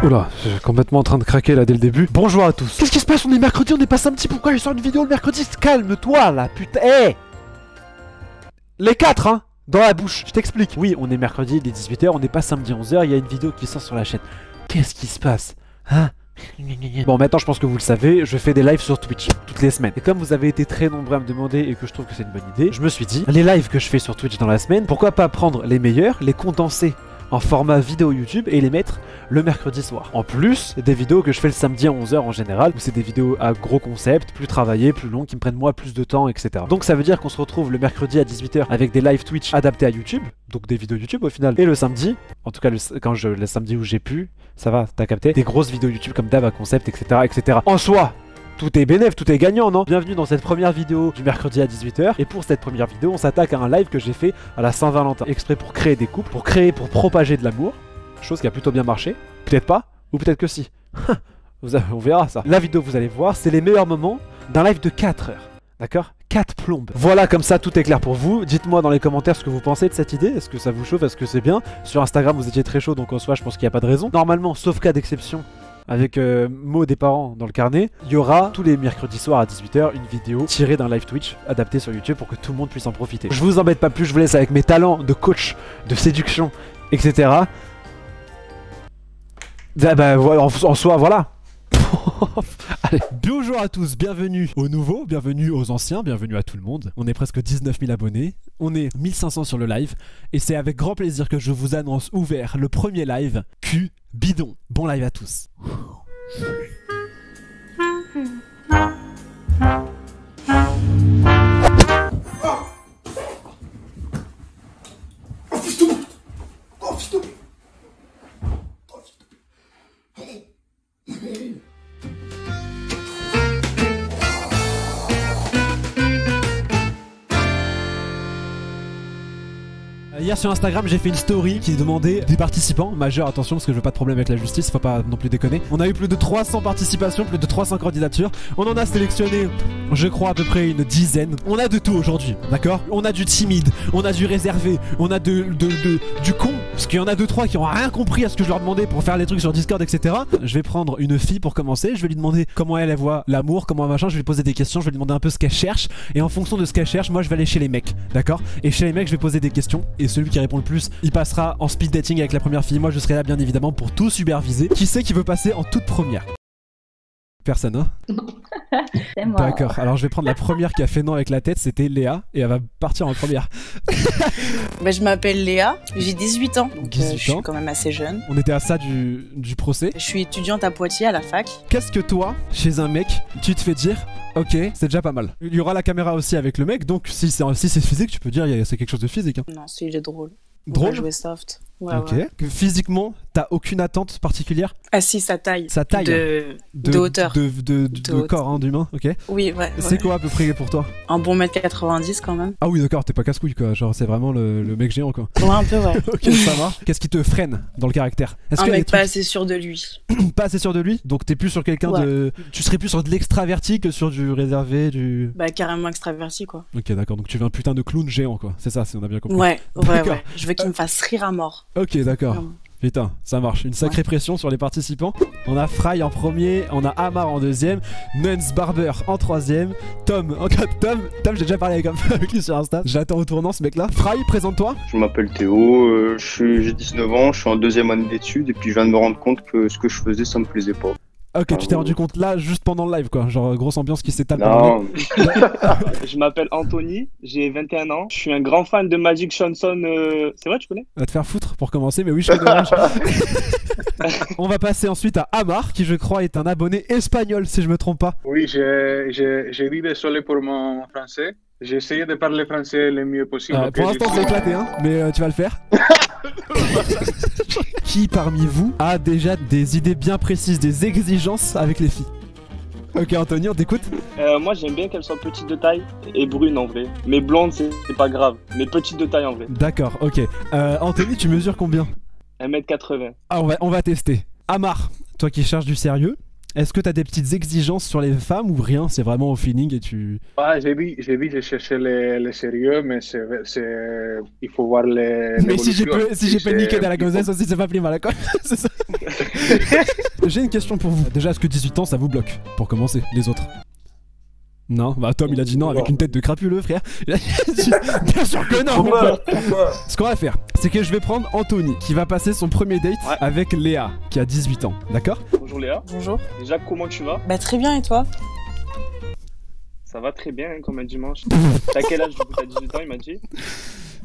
Oula, je suis complètement en train de craquer là dès le début. Bonjour à tous. Qu'est-ce qui se passe? On est mercredi, on n'est pas samedi. Pourquoi je sors une vidéo le mercredi? Calme-toi là, putain. Hé, les quatre, hein, dans la bouche. Je t'explique. Oui, on est mercredi, il est 18 h, on n'est pas samedi 11 h. Il y a une vidéo qui sort sur la chaîne. Qu'est-ce qui se passe? Hein? Bon, maintenant je pense que vous le savez, je fais des lives sur Twitch toutes les semaines. Et comme vous avez été très nombreux à me demander et que je trouve que c'est une bonne idée, je me suis dit, les lives que je fais sur Twitch dans la semaine, pourquoi pas prendre les meilleurs, les condenser en format vidéo YouTube et les mettre le mercredi soir. En plus des vidéos que je fais le samedi à 11 h en général, où c'est des vidéos à gros concept, plus travaillées, plus longues, qui me prennent moi plus de temps, etc. Donc ça veut dire qu'on se retrouve le mercredi à 18 h avec des live Twitch adaptés à YouTube, donc des vidéos YouTube au final. Et le samedi, en tout cas le samedi où j'ai pu, ça va, t'as capté, des grosses vidéos YouTube comme d'hab à concept, etc. etc. En soi, tout est bénéf, tout est gagnant, non? Bienvenue dans cette première vidéo du mercredi à 18 h. Et pour cette première vidéo, on s'attaque à un live que j'ai fait à la Saint-Valentin. Exprès pour créer des couples, pour propager de l'amour. Chose qui a plutôt bien marché. Peut-être pas, ou peut-être que si. On verra ça. La vidéo, vous allez voir, c'est les meilleurs moments d'un live de 4 heures. D'accord? 4 plombes. Voilà, comme ça, tout est clair pour vous. Dites-moi dans les commentaires ce que vous pensez de cette idée. Est-ce que ça vous chauffe? Est-ce que c'est bien? Sur Instagram, vous étiez très chaud, donc en soi, je pense qu'il n'y a pas de raison. Normalement, sauf cas d'exception, avec mots des parents dans le carnet, il y aura tous les mercredis soirs à 18 h une vidéo tirée d'un live Twitch adapté sur YouTube pour que tout le monde puisse en profiter. Je vous embête pas plus, je vous laisse avec mes talents de coach, de séduction, etc. Bah voilà, en soi, voilà. Allez, bonjour à tous, bienvenue aux nouveaux, bienvenue aux anciens, bienvenue à tout le monde. On est presque 19 000 abonnés, on est 1500 sur le live, et c'est avec grand plaisir que je vous annonce ouvert le premier live Q Bidon. Bon live à tous. Hier sur Instagram, j'ai fait une story qui demandait des participants majeurs, attention parce que je veux pas de problème avec la justice, faut pas non plus déconner. On a eu plus de 300 participations, plus de 300 candidatures. On en a sélectionné, je crois, à peu près une dizaine. On a de tout aujourd'hui, d'accord? On a du timide, on a du réservé, on a du con, parce qu'il y en a 2-3 qui ont rien compris à ce que je leur demandais pour faire les trucs sur Discord, etc. Je vais prendre une fille pour commencer, je vais lui demander comment elle voit l'amour, comment machin, je vais lui poser des questions, je vais lui demander un peu ce qu'elle cherche, et en fonction de ce qu'elle cherche, moi je vais aller chez les mecs, d'accord? Et chez les mecs, je vais poser des questions, et celui qui répond le plus, il passera en speed dating avec la première fille. Moi je serai là bien évidemment pour tout superviser. Qui c'est qui veut passer en toute première? Personne, hein? C'est moi. D'accord, alors je vais prendre la première qui a fait non avec la tête, c'était Léa, et elle va partir en première. Bah, je m'appelle Léa, j'ai 18 ans, donc 18 je suis ans. quand même assez jeune. On était à ça du procès. Je suis étudiante à Poitiers à la fac. Qu'est-ce que toi, chez un mec, tu te fais dire, ok, c'est déjà pas mal. Il y aura la caméra aussi avec le mec, donc si c'est physique, tu peux dire c'est quelque chose de physique. Hein. Non, celui il est drôle. On Drôle? va jouer soft. Ouais, Ok. ouais. Physiquement, t'as aucune attente particulière? Ah si, sa taille. Sa taille De hauteur. De corps, hein, d'humain, ok. Oui, ouais. C'est ouais. quoi à peu près pour toi? Un bon 1m90 quand même. Ah oui, d'accord, t'es pas casse-couille quoi, genre c'est vraiment le mec géant quoi. Ouais, un peu, ouais. Ok, ça marche. Qu'est-ce qui te freine dans le caractère? Est-ce Un qu'il y a des mec pas trucs assez sûr de lui. pas assez sûr de lui? Donc t'es plus sur quelqu'un Ouais. de... Tu serais plus sur de l'extraverti que sur du réservé, du... Bah, carrément extraverti, quoi. Ok, d'accord, donc tu veux un putain de clown géant quoi, c'est ça, si on a bien compris. Ouais, ouais, D'accord. ouais. Je veux qu'il me fasse rire à mort. Ok, d'accord. Vraiment. Putain, ça marche. Une sacrée pression sur les participants. On a Fry en premier, on a Amar en deuxième, Nuns Barber en troisième, Tom, j'ai déjà parlé avec lui sur Insta. J'attends au tournant ce mec là. Fry, présente-toi. Je m'appelle Théo, j'ai 19 ans, je suis en deuxième année d'études et puis je viens de me rendre compte que ce que je faisais ça me plaisait pas. Ok, tu t'es rendu compte là juste pendant le live quoi, genre grosse ambiance qui s'étale pendant le live. Non, Je m'appelle Anthony, j'ai 21 ans. Je suis un grand fan de Magic Johnson. C'est vrai, tu connais? Va te faire foutre pour commencer, mais oui, je suis orange. On va passer ensuite à Amar, qui je crois est un abonné espagnol, si je me trompe pas. Oui, j'ai dit désolé pour mon français. J'ai essayé de parler français le mieux possible. Pour l'instant, c'est éclaté, hein, mais tu vas le faire. Qui parmi vous a déjà des idées bien précises, des exigences avec les filles? Ok, Anthony, on t'écoute. Moi, j'aime bien qu'elle soit petite de taille et brune en vrai. Mais blonde, c'est pas grave. Mais petite de taille en vrai. D'accord, ok. Anthony, tu mesures combien? 1m80. Ah, on va tester. Amar, toi qui cherches du sérieux, Est-ce que t'as des petites exigences sur les femmes ou rien? C'est vraiment au feeling et tu... Ouais, j'ai dit, je cherchais le sérieux, mais il faut voir les. Mais si j'ai pas niqué dans la il faut- gonzesse aussi, c'est pas plus mal, d'accord? C'est ça. J'ai une question pour vous. Déjà, est-ce que 18 ans ça vous bloque? Pour commencer, les autres? Non? Bah Tom il a dit non avec une tête de crapuleux, frère. Il a dit, bien sûr que non! Pourquoi? Ce qu'on va faire, c'est que je vais prendre Anthony qui va passer son premier date Ouais. avec Léa qui a 18 ans, d'accord? Bonjour Léa. Bonjour. Déjà, comment tu vas? Bah très bien et toi? Ça va très bien, hein, comme un dimanche. T'as quel âge du coup? T'as 18 ans, il m'a dit.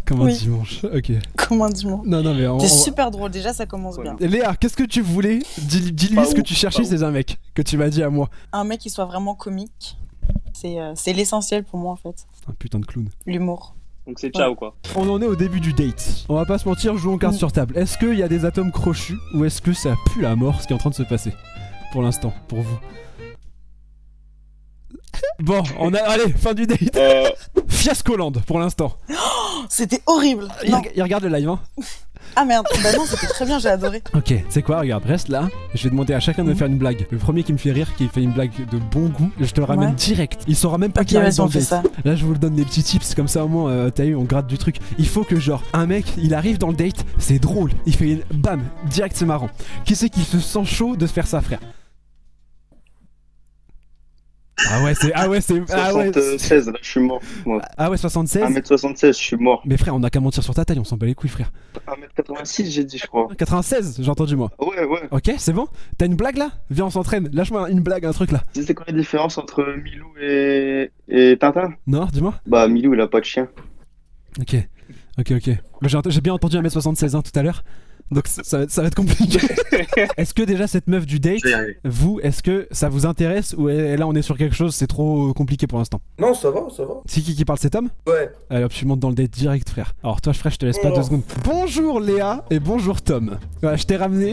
Comme un Oui. dimanche, ok. Comment dis-moi? Non, non, mais T'es super drôle, déjà ça commence bien. Léa, qu'est-ce que tu voulais? Dis-lui Pas ce que ouf, tu cherchais pas chez un mec que tu m'as dit à moi. Un mec qui soit vraiment comique, c'est l'essentiel pour moi en fait. Un putain de clown. L'humour. Donc c'est ciao quoi. On en est au début du date. On va pas se mentir, jouons cartes sur table. Est-ce qu'il y a des atomes crochus ou est-ce que ça pue la mort ce qui est en train de se passer? Pour l'instant, pour vous. Bon, allez, fin du date. Fiascoland pour l'instant. C'était horrible. Non. Il regarde le live, hein. Ah merde, bah non, c'était très bien, j'ai adoré. Ok, c'est quoi, regarde, reste là. Je vais demander à chacun de me faire une blague. Le premier qui me fait rire, qui fait une blague de bon goût, je te le ramène Ouais. direct. Il saura même pas Ok, qu'il arrive vas-y, dans on le fait date. ça. Là, je vous le donne des petits tips, comme ça au moins, t'as eu, on gratte du truc. Il faut que, genre, un mec, il arrive dans le date, c'est drôle. Il fait bam, direct, c'est marrant. Qui c'est qui se sent chaud de se faire ça, frère? Ah ouais, c'est. 76, là, je suis mort. Moi. Ah ouais, 76. 1m76, je suis mort. Mais frère, on a qu'à mentir sur ta taille, on s'en bat les couilles, frère. 1m86, j'ai dit, je crois. 96, j'ai entendu moi. Ouais, ouais. Ok, c'est bon? T'as une blague là? Viens, on s'entraîne. Lâche-moi une blague, un truc là. C'est quoi la différence entre Milou et Tintin? Non, dis-moi. Bah, Milou, il a pas de chien. Ok. Bah, j'ai bien entendu 1m76 hein, tout à l'heure. Donc ça va être compliqué. Est-ce que déjà cette meuf du date, vous, est-ce que ça vous intéresse ou là on est sur quelque chose, c'est trop compliqué pour l'instant? Non, ça va, ça va. C'est qui parle? C'est Tom? Ouais. Allez hop, tu montes dans le date direct, frère. Alors toi, frère, je te laisse pas Oh. 2 secondes. Bonjour Léa et bonjour Tom. Voilà, je t'ai ramené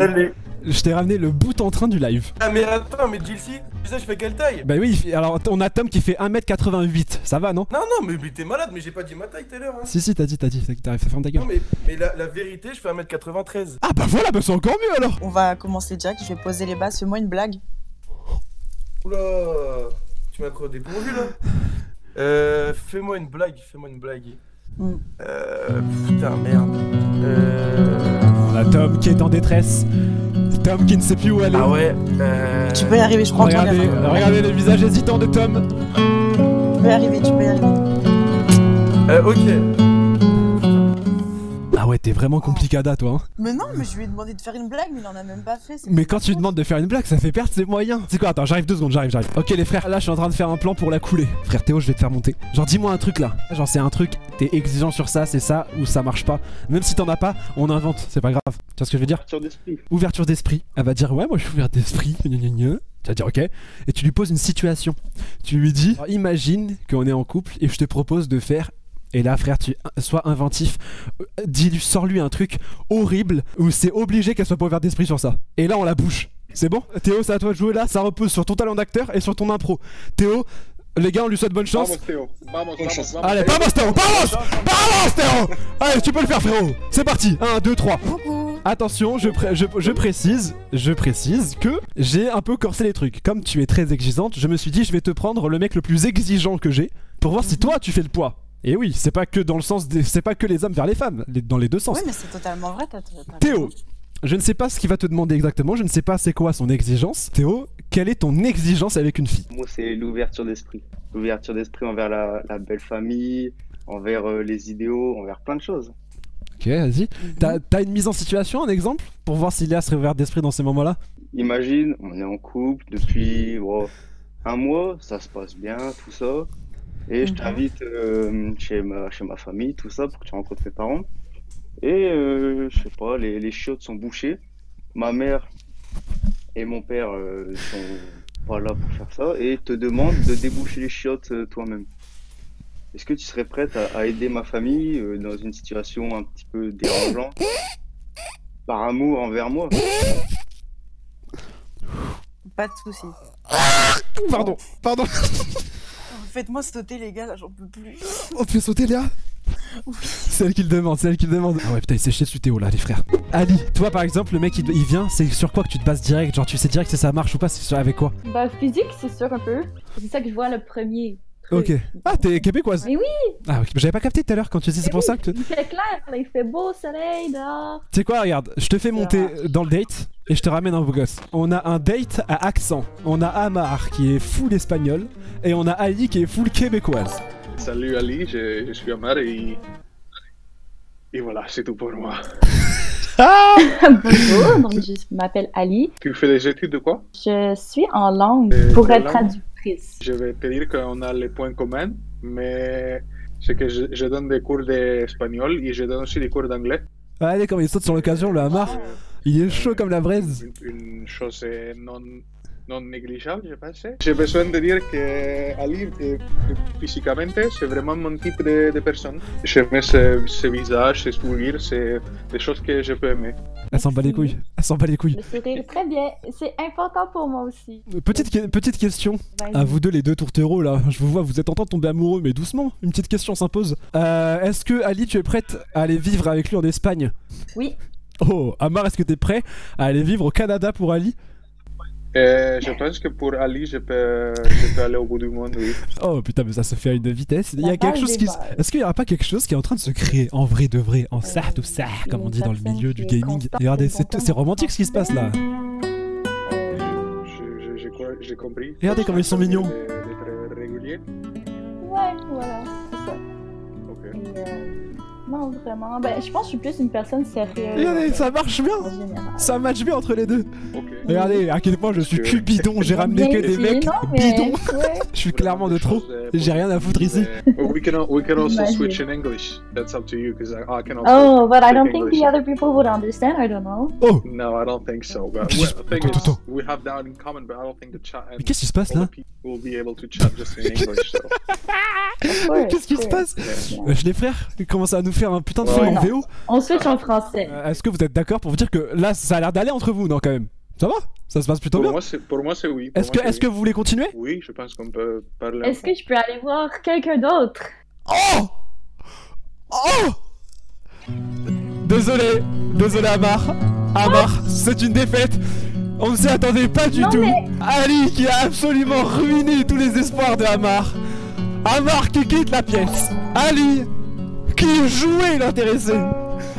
le bout en train du live. Ah, mais attends, mais Jilcy, tu sais, je fais quelle taille? Bah oui, alors on a Tom qui fait 1m88, ça va non? Non, non, mais t'es malade, mais j'ai pas dit ma taille tout à l'heure. Hein. Si, t'as dit, t'arrives, ferme ta gueule. Non, mais la vérité, je fais 1m93. Ah bah voilà, bah c'est encore mieux alors. On va commencer direct, je vais poser les bases, fais-moi une blague. Oula, tu m'as trop dépourvu là. Fais-moi une blague, Mm. Putain, merde. On a Tom qui est en détresse. Tom qui ne sait plus où aller. Ah ouais, Tu peux y arriver, je crois en ton effort. Regardez le visage hésitant de Tom. Tu peux y arriver, tu peux y arriver. ok. Ah ouais, t'es vraiment complicada toi. Hein. Mais non, mais je lui ai demandé de faire une blague, mais il en a même pas fait. c'est Mais pas quand tu grave. demandes de faire une blague, ça fait perdre ses moyens. C'est quoi? Attends, j'arrive 2 secondes, j'arrive. Ok les frères, là je suis en train de faire un plan pour la couler. Frère Théo, je vais te faire monter. Genre dis-moi un truc là. Genre c'est un truc, t'es exigeant sur ça, c'est ça, ou ça marche pas. Même si t'en as pas, on invente, c'est pas grave. Tu vois ce que je veux dire? Ouverture d'esprit. Ouverture d'esprit. Elle va dire ouais, moi je suis ouvert d'esprit. Gna gna gna. Tu vas dire ok. Et tu lui poses une situation. Tu lui dis, alors, imagine qu'on est en couple et je te propose de faire. Et là, frère, tu sois inventif. Dis-lui, sors-lui un truc horrible où c'est obligé qu'elle soit pas ouverte d'esprit sur ça. Et là, on la bouche. C'est bon? Théo, c'est à toi de jouer là. Ça repose sur ton talent d'acteur et sur ton impro. Théo, les gars, on lui souhaite bonne chance. Vamos, Théo. Vamos. Allez, vamos, Théo, vamos, Théo. Allez, tu peux le faire, frérot. C'est parti. 1, 2, 3. Attention, je précise que j'ai un peu corsé les trucs. Comme tu es très exigeante, je me suis dit, je vais te prendre le mec le plus exigeant que j'ai pour voir si toi, tu fais le poids. Et oui, c'est pas que dans le sens c'est pas que les hommes vers les femmes, dans les deux sens. Oui, mais c'est totalement vrai, t'as Théo, je ne sais pas ce qu'il va te demander exactement, je ne sais pas c'est quoi son exigence. Théo, quelle est ton exigence avec une fille? Moi, c'est l'ouverture d'esprit. L'ouverture d'esprit envers la belle famille, envers les idéaux, envers plein de choses. Ok, vas-y. T'as une mise en situation, un exemple? Pour voir s'il est serait ouvert d'esprit dans ces moments-là? Imagine, on est en couple depuis 1 mois, ça se passe bien, tout ça. Et je t'invite chez ma famille, tout ça, pour que tu rencontres mes parents. Et je sais pas, les chiottes sont bouchées. Ma mère et mon père sont pas là pour faire ça et te demandent de déboucher les chiottes toi-même. Est-ce que tu serais prête à aider ma famille dans une situation un petit peu dérangeante, par amour envers moi? Pas de soucis. Pardon. Faites-moi sauter, les gars, là, j'en peux plus. On te fait sauter, Léa? Oui. C'est elle qui le demande, Ah ouais, putain, il s'est chié dessus Théo là, les frères. Ali, toi par exemple, le mec il vient, c'est sur quoi que tu te bases direct? Genre tu sais direct si ça marche ou pas, c'est avec quoi? Bah, physique, c'est sûr un peu. C'est ça que je vois le premier. Truc. Ok. Ah, t'es québécoise? Mais oui! Ah, ok. J'avais pas capté tout à l'heure quand tu disais, c'est pour ça que. Il fait clair, là, il fait beau soleil dehors. Tu sais quoi, regarde, je te fais monter dans le date et je te ramène un beau gosse. On a un date à accent. On a Amar qui est full espagnol et on a Ali qui est full québécoise. Salut Ali, je suis Amar et voilà, c'est tout pour moi. Bonjour, donc je m'appelle Ali. Tu fais des études de quoi? Je suis en langue pour être traductrice. Je vais te dire qu'on a les points communs, mais c'est que je donne des cours d'espagnol et je donne aussi des cours d'anglais. Allez, comme il saute sur l'occasion, le Amar, il est chaud comme la braise. Une chose non négligeable, je pense. J'ai besoin de dire que Ali, physiquement, c'est vraiment mon type de personne. J'aime ce visage, ce sourire, c'est des choses que je peux aimer. Elle s'en bat les couilles, elle s'en bat les couilles. Le sourire, très bien. C'est important pour moi aussi. Petite question à vous deux, les deux tourtereaux là. Je vous vois, vous êtes en train de tomber amoureux, mais doucement. Une petite question s'impose. Est-ce que Ali, tu es prête à aller vivre avec lui en Espagne? Oui. Oh, Amar, est-ce que t'es prêt à aller vivre au Canada pour Ali? Je pense que pour Ali, je peux aller au bout du monde, oui. Oh putain, mais ça se fait à une vitesse. Il y a quelque chose qui. Est-ce qu'il y aura pas quelque chose qui est en train de se créer en vrai de vrai, en sarre ou sarre, comme on dit dans le milieu du gaming? Regardez, c'est romantique ce qui se passe là. J'ai compris. Regardez comme ils sont mignons. D'être régulier. Ouais, voilà, c'est ça. Ok. Et non, vraiment. Ben, je pense que je suis plus une personne sérieuse. Regardez, ça marche bien. En général. Ça match bien entre les deux. Ok. Regardez à quel point je suis cupidon, j'ai ramené que des mecs bidons. Je suis clairement de trop. J'ai rien à foutre ici. We can also switch in English. That's up to you, because I can also. Oh, but I don't speak think the English. other people would understand. I don't know. Oh, No, I don't think so. But Qu'est-ce- the thing is, attends. we have that in common, but I don't think the chat and mais qu'est-ce qui se passe all là? the people will be able to chat just in English. So. Of course, Qu'est-ce qui se of passe? course. Wesh les frères, ils commencent à nous faire un putain de Ouais, film en non. VO. On switch en français. Est-ce que vous êtes d'accord pour vous dire que là ça a l'air d'aller entre vous, non quand même? Ça va? Ça se passe plutôt bien? Pour moi, c'est oui. Est-ce que vous voulez continuer? Oui, je pense qu'on peut parler. Est-ce que je peux aller voir quelqu'un d'autre? Oh! Oh! Désolé Amar. Amar, c'est une défaite. On ne s'y attendait pas du tout. Ali qui a absolument ruiné tous les espoirs de Amar. Amar qui quitte la pièce. Ali qui jouait l'intéressé.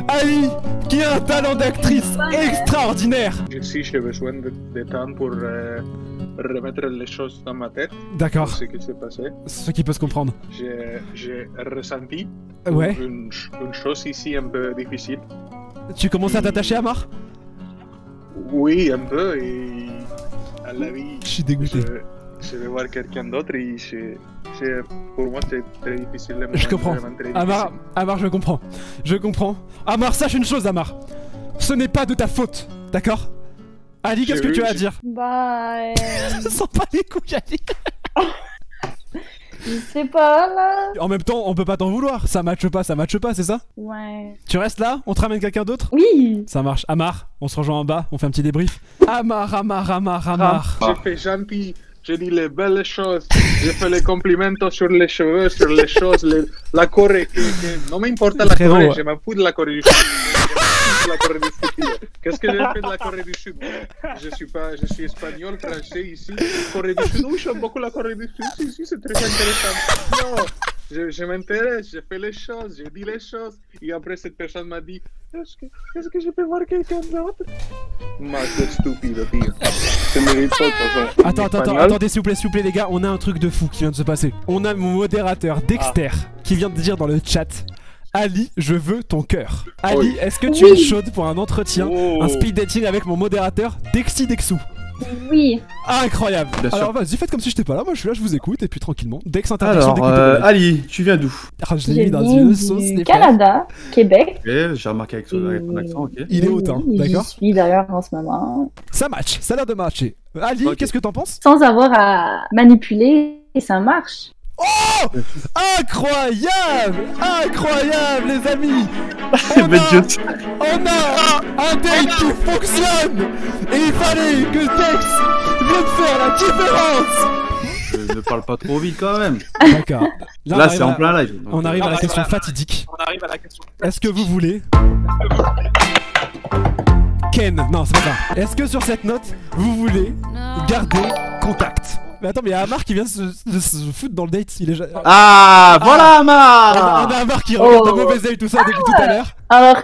Ali qui a un talent d'actrice extraordinaire. Ici, j'ai besoin de temps pour remettre les choses dans ma tête. D'accord, Ce qui s'est passé. ce qui peut se comprendre. J'ai ressenti Ouais. une chose ici un peu difficile. Tu commences à t'attacher à Amar? Oui, un peu, et à la vie, Je suis dégoûté. je vais voir quelqu'un d'autre et pour moi c'est très difficile. Je comprends. Amar, je comprends. Je comprends. Amar, sache une chose, Amar. Ce n'est pas de ta faute, d'accord? Ali, qu'est-ce que tu as à dire? Bah, Sens pas les couilles, Ali. je sais pas là. En même temps, on peut pas t'en vouloir. Ça matche pas, c'est ça? Ouais. Tu restes là? On te ramène quelqu'un d'autre? Oui. Ça marche. Amar, on se rejoint en bas, on fait un petit débrief. Amar. J'ai fait gentil, j'ai dit les belles choses, j'ai fait les compliments sur les cheveux, sur les choses, la Corée. Non m'importe la Frérot. Corée, je m'en fous de la Corée du Sud. La Corée du Sud. Qu'est-ce que j'ai fait de la Corée du Sud? Je suis espagnol, français ici. Corée du Sud, oui, j'aime beaucoup la Corée du Sud. Si, c'est très intéressant. Non, je m'intéresse, je fais les choses, je dis les choses. Et après, cette personne m'a dit, est-ce que je peux voir quelqu'un d'autre? C'est stupide, tío. Je mérite pas, de toute façon. Attendez, s'il vous plaît, les gars, on a un truc de fou qui vient de se passer. On a mon modérateur Dexter qui vient de dire dans le chat: Ali, je veux ton cœur. Ali, est-ce que tu es chaude pour un entretien, un speed dating avec mon modérateur Dexy Dexou? Oui. Incroyable. Bien sûr. Alors vas-y, faites comme si j'étais pas là, moi je suis là, je vous écoute, et puis tranquillement. Dex interdiction Alors, d'écouter. Ali, tu viens d'où? Ah, je l'ai Je mis dans viens une sauce, du les frères. Canada, Québec. Ok, j'ai remarqué avec ton accent, ok. Il est haut, hein, Oui, d'accord? J'y suis d'ailleurs en ce moment. Ça match, ça a l'air de matcher. Ali, Ok. qu'est-ce que t'en penses? Sans avoir à manipuler, et ça marche. Oh! Incroyable! Incroyable, les amis! Mais Dieu. On a un date qui fonctionne! Et il fallait que Dex vienne faire la différence! Ne parle pas trop vite quand même. D'accord. on Là, arrive c'est en à- plein live. On arrive à la question fatidique. On arrive à la question. Est-ce que vous voulez Ken. Non, c'est pas ça. Est-ce que sur cette note, vous voulez garder contact? Mais attends, mais il y a Amar qui vient de se foutre dans le date. Il est Ah, voilà, on Amar. a Amar qui regarde un mauvais œil tout ça depuis tout à l'heure. Alors,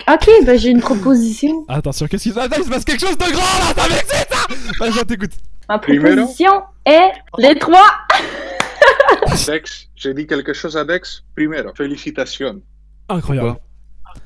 Ok, bah j'ai une proposition. Attention, qu'est-ce qui se passe? Attends, il se passe quelque chose de grand là, ça m'excite ça. Vas-y, je t'écoute. Ma proposition est les 3. Dex, j'ai dit quelque chose à Dex. Primero, félicitations. Incroyable.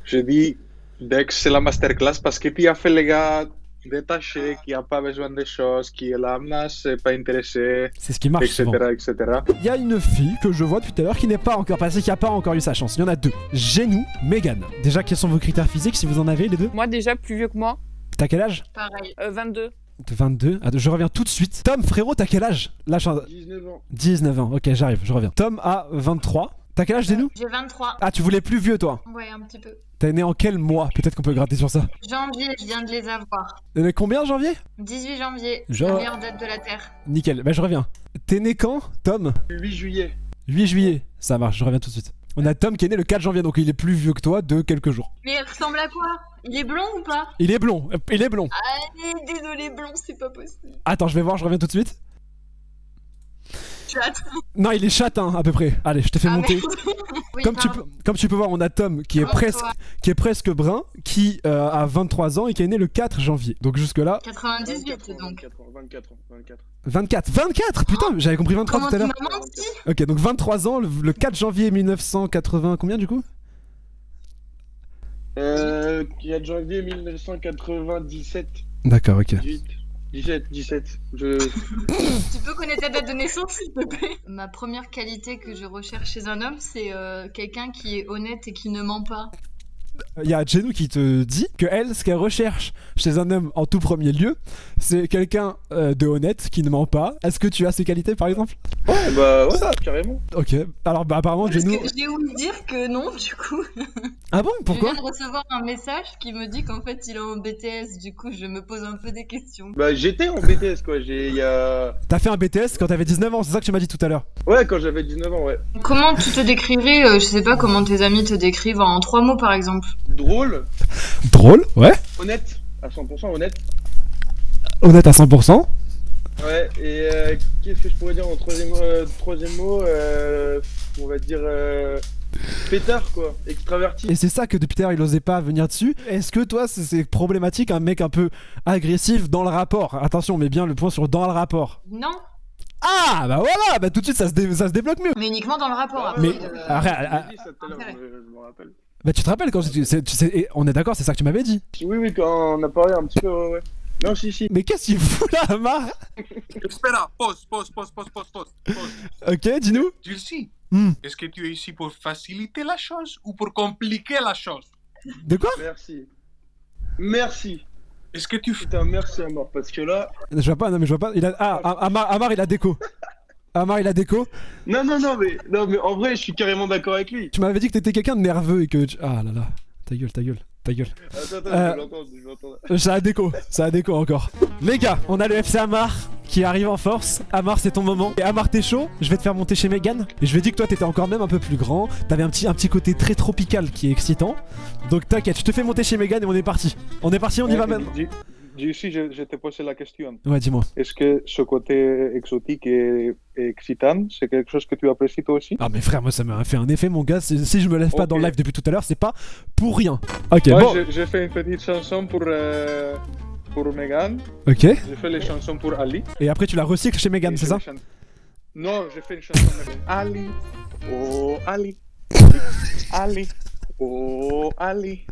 J'ai dit, Dex, c'est la masterclass parce que tu as fait les gars détachés, qui n'a pas besoin de choses, qui est là, c'est pas intéressé, C'est ce qui marche etc., souvent. etc. Il y a une fille que je vois depuis tout à l'heure qui n'est pas encore passée, qui a pas encore eu sa chance. Il y en a deux. Genou, Megan. Déjà, quels sont vos critères physiques si vous en avez les deux? Moi déjà plus vieux que moi. T'as quel âge? Pareil. 22. 22. Attends, je reviens tout de suite. Tom, frérot, t'as quel âge? Là, 19 ans. 19 ans. Ok, j'arrive, je reviens. Tom a 23. T'as quel âge, Genou? J'ai 23. Ah, tu voulais plus vieux, toi? Ouais, un petit peu. T'es né en quel mois? Peut-être qu'on peut gratter sur ça. Janvier, je viens de les avoir. T'es né combien, janvier? 18 janvier, Genre- la meilleure date de la Terre. Nickel, bah je reviens. T'es né quand, Tom? 8 juillet. 8 juillet. Ça marche, je reviens tout de suite. On a Tom qui est né le 4 janvier, donc il est plus vieux que toi de quelques jours. Mais il ressemble à quoi? Il est blond ou pas? Il est blond, il est blond. Allez, désolé, blond, c'est pas possible. Attends, je vais voir, je reviens tout de suite. Chat. Non, il est châtain à peu près. Allez, je te fais Ah, monter. merde. Oui, Comme tu, pardon. comme tu peux voir, on a Tom qui est, presque brun, qui a 23 ans et qui est né le 4 janvier. Donc jusque là, 98 donc. 24 ans. 24. 24 putain, j'avais compris 23 Comment tout à tu l'heure. m'as menti? Ok, donc 23 ans, le 4 janvier 1980, combien du coup? 4 janvier 1997. D'accord, ok. 17. Tu peux connaître ta date de naissance s'il te plaît? Ma première qualité que je recherche chez un homme, c'est quelqu'un qui est honnête et qui ne ment pas. Il y a Genou qui te dit que elle, ce qu'elle recherche chez un homme en tout premier lieu, c'est quelqu'un de honnête qui ne ment pas. Est-ce que tu as ces qualités par exemple? Ouais, bah ouais, carrément. Ok, alors bah apparemment Parce Genou... que j'ai oublié de dire que non, du coup. Ah bon, pourquoi? Je viens de recevoir un message qui me dit qu'en fait il est en BTS, du coup je me pose un peu des questions. Bah j'étais en BTS quoi, T'as fait un BTS quand t'avais 19 ans, c'est ça que tu m'as dit tout à l'heure? Ouais, quand j'avais 19 ans, ouais. Comment tu te décrirais, je sais pas comment tes amis te décrivent en 3 mots par exemple? Drôle, Drôle, ouais. honnête, à 100% honnête. Honnête à 100%. Ouais, et qu'est-ce que je pourrais dire en troisième mot, on va dire pétard quoi, extraverti. Et c'est ça que depuis tout à l'heure il osait pas venir dessus. Est-ce que toi c'est problématique un mec un peu agressif dans le rapport? Attention, on met bien le point sur dans le rapport. Non, Ah bah voilà, bah tout de suite ça se débloque mieux. mais uniquement dans le rapport. Après, Mais arrête, J'ai dit ça tout à l'heure, je me rappelle. bah tu te rappelles quand on est d'accord, c'est ça que tu m'avais dit. Oui, quand on a parlé un petit peu, ouais. Non, si. Mais qu'est-ce qu'il fout là, Amar? Espera, pause. Ok, dis-nous. Dulcie, Hmm. est-ce que tu es ici pour faciliter la chose ou pour compliquer la chose? De quoi? Merci. Est-ce que tu... Putain, merci à mort, parce que là... Je vois pas, non mais je vois pas. Il a... Ah, Amar il a déco. Amar il a déco. Non, mais en vrai, je suis carrément d'accord avec lui. Tu m'avais dit que t'étais quelqu'un de nerveux et que... Ah là là, ta gueule. Attends, je l'entends. Ça a déco encore. Les gars, on a le FC Amar qui arrive en force. Amar, c'est ton moment. Et Amar, t'es chaud? Je vais te faire monter chez Megan. Et je vais dire que toi, t'étais encore même un peu plus grand. T'avais un petit côté très tropical qui est excitant. Donc t'inquiète, je te fais monter chez Megan et on est parti. On y va maintenant. Dulcie, je te posais la question. Ouais, dis-moi. Est-ce que ce côté exotique et excitant, c'est quelque chose que tu apprécies toi aussi? Ah mais frère, moi ça m'a fait un effet mon gars. Si je me lève pas dans le live depuis tout à l'heure, c'est pas pour rien. Ok, Ouais, bon. j'ai fait une petite chanson pour Megan. Ok. J'ai fait les chansons pour Ali. Et après tu la recycles chez Megan, c'est ça? Non, j'ai fait une chanson avec Ali. Oh Ali. Ali. Oh Ali.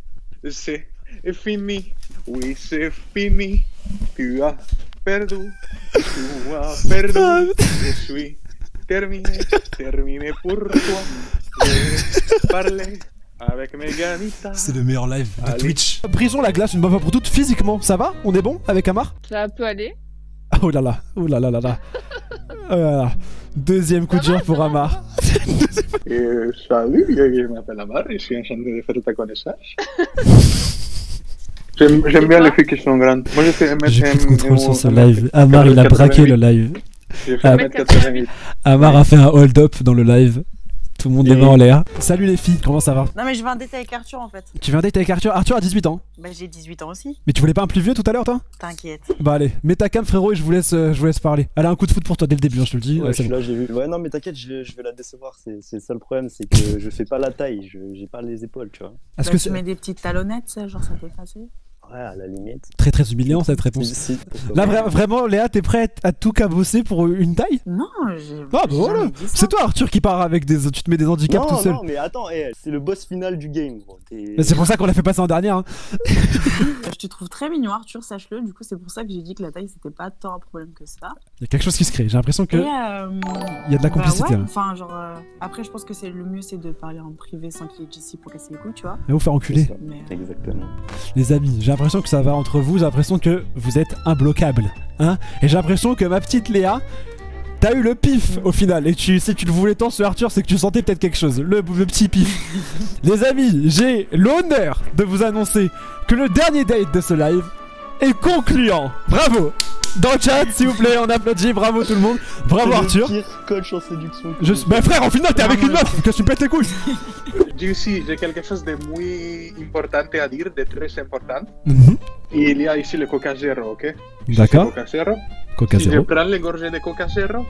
C'est fini. Oui, c'est fini. Tu as perdu. Je suis terminé pour toi. Je parler avec Meganita. C'est le meilleur live de Allez. Twitch. Brisons la glace une bonne fois pour toutes physiquement. Ça va? On est bon avec Amar? Ça peut aller. Oh là là. Oh là là. Deuxième coup de dur pour Amar. Salut, je m'appelle Amar et je suis enchanté de faire ta connaissance. J'aime bien les filles qui sont grandes. Moi, J'ai plus de contrôle sur ce live. Amar il a braqué le live. J'ai fait 1m88. Amar a fait un hold-up dans le live. Tout le monde les mains en l'air. Salut les filles, comment ça va? Non mais je vais un date avec Arthur en fait. Tu viens date avec Arthur? Arthur a 18 ans. Bah j'ai 18 ans aussi. Mais tu voulais pas un plus vieux tout à l'heure toi? T'inquiète. Bah allez, mets ta cam frérot et je vous laisse parler. Elle a un coup de foot pour toi dès le début, hein, je te le dis. Ouais, je suis là, j'ai vu. Ouais, non, mais t'inquiète, je vais la décevoir. C'est ça le problème, c'est que je fais pas la taille, j'ai pas les épaules, tu vois. Est-ce Bah, que tu mets des petites talonnettes, ça, genre ça peut passer? Ouais, à la limite. Très très humiliant cette réponse. Si, Là vraiment Léa, t'es prête à tout cabosser pour une taille? Non, j'ai. Ah bah voilà. C'est toi Arthur qui part avec des. Tu te mets des handicaps tout seul. Non, mais attends, c'est le boss final du game, gros. C'est pour ça qu'on l'a fait passer en dernière. Hein. Je te trouve très mignon Arthur, sache-le. Du coup c'est pour ça que j'ai dit que la taille c'était pas tant un problème que ça. Il y a quelque chose qui se crée. J'ai l'impression que. Et, il y a de la complicité. Ouais, hein. enfin genre après je pense que c'est le mieux c'est de parler en privé sans qu'il y ait JC pour casser les couilles, tu vois. Et vous faire enculer. Mais... Exactement. Les amis, j'ai l'impression que ça va entre vous, j'ai l'impression que vous êtes imbloquables. Hein, et j'ai l'impression que ma petite Léa, t'as eu le pif au final. Et si tu le voulais tant ce Arthur, c'est que tu sentais peut-être quelque chose. Le petit pif. Les amis, j'ai l'honneur de vous annoncer que le dernier date de ce live est concluant. Bravo. Dans le chat, s'il vous plaît, on applaudit. Bravo tout le monde. Bravo Arthur. Le pire coach en séduction. Bah frère, en final, t'es avec une meuf. Que tu me pètes les couilles. JC, j'ai quelque chose de muy importante à dire, de très important. Il y a ici le Coca Zero, ok? D'accord. Coca Zero. Coca Si je Zero. prends les gorgées de Coca Zero,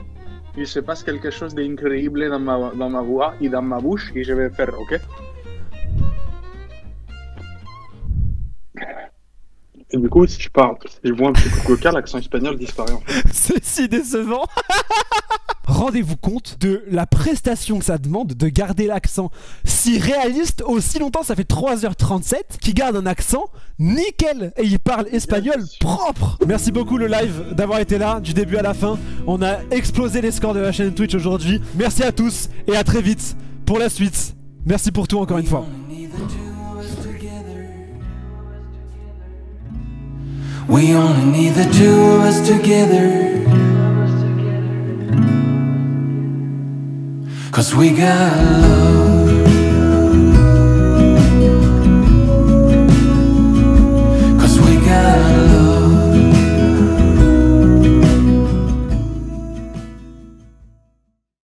il se passe quelque chose d'incroyable dans ma voix et dans ma bouche et je vais faire, ok? Et du coup, si je parle, si je bois un petit coup de Coca, l'accent espagnol disparaît en fait. C'est si décevant. Rendez-vous compte de la prestation que ça demande de garder l'accent si réaliste aussi longtemps. Ça fait 3h37 qui garde un accent nickel et il parle espagnol propre. Merci beaucoup le live d'avoir été là du début à la fin. On a explosé les scores de la chaîne Twitch aujourd'hui. Merci à tous et à très vite pour la suite. Merci pour tout encore une fois. We only need the two of us together, 'cause we got love.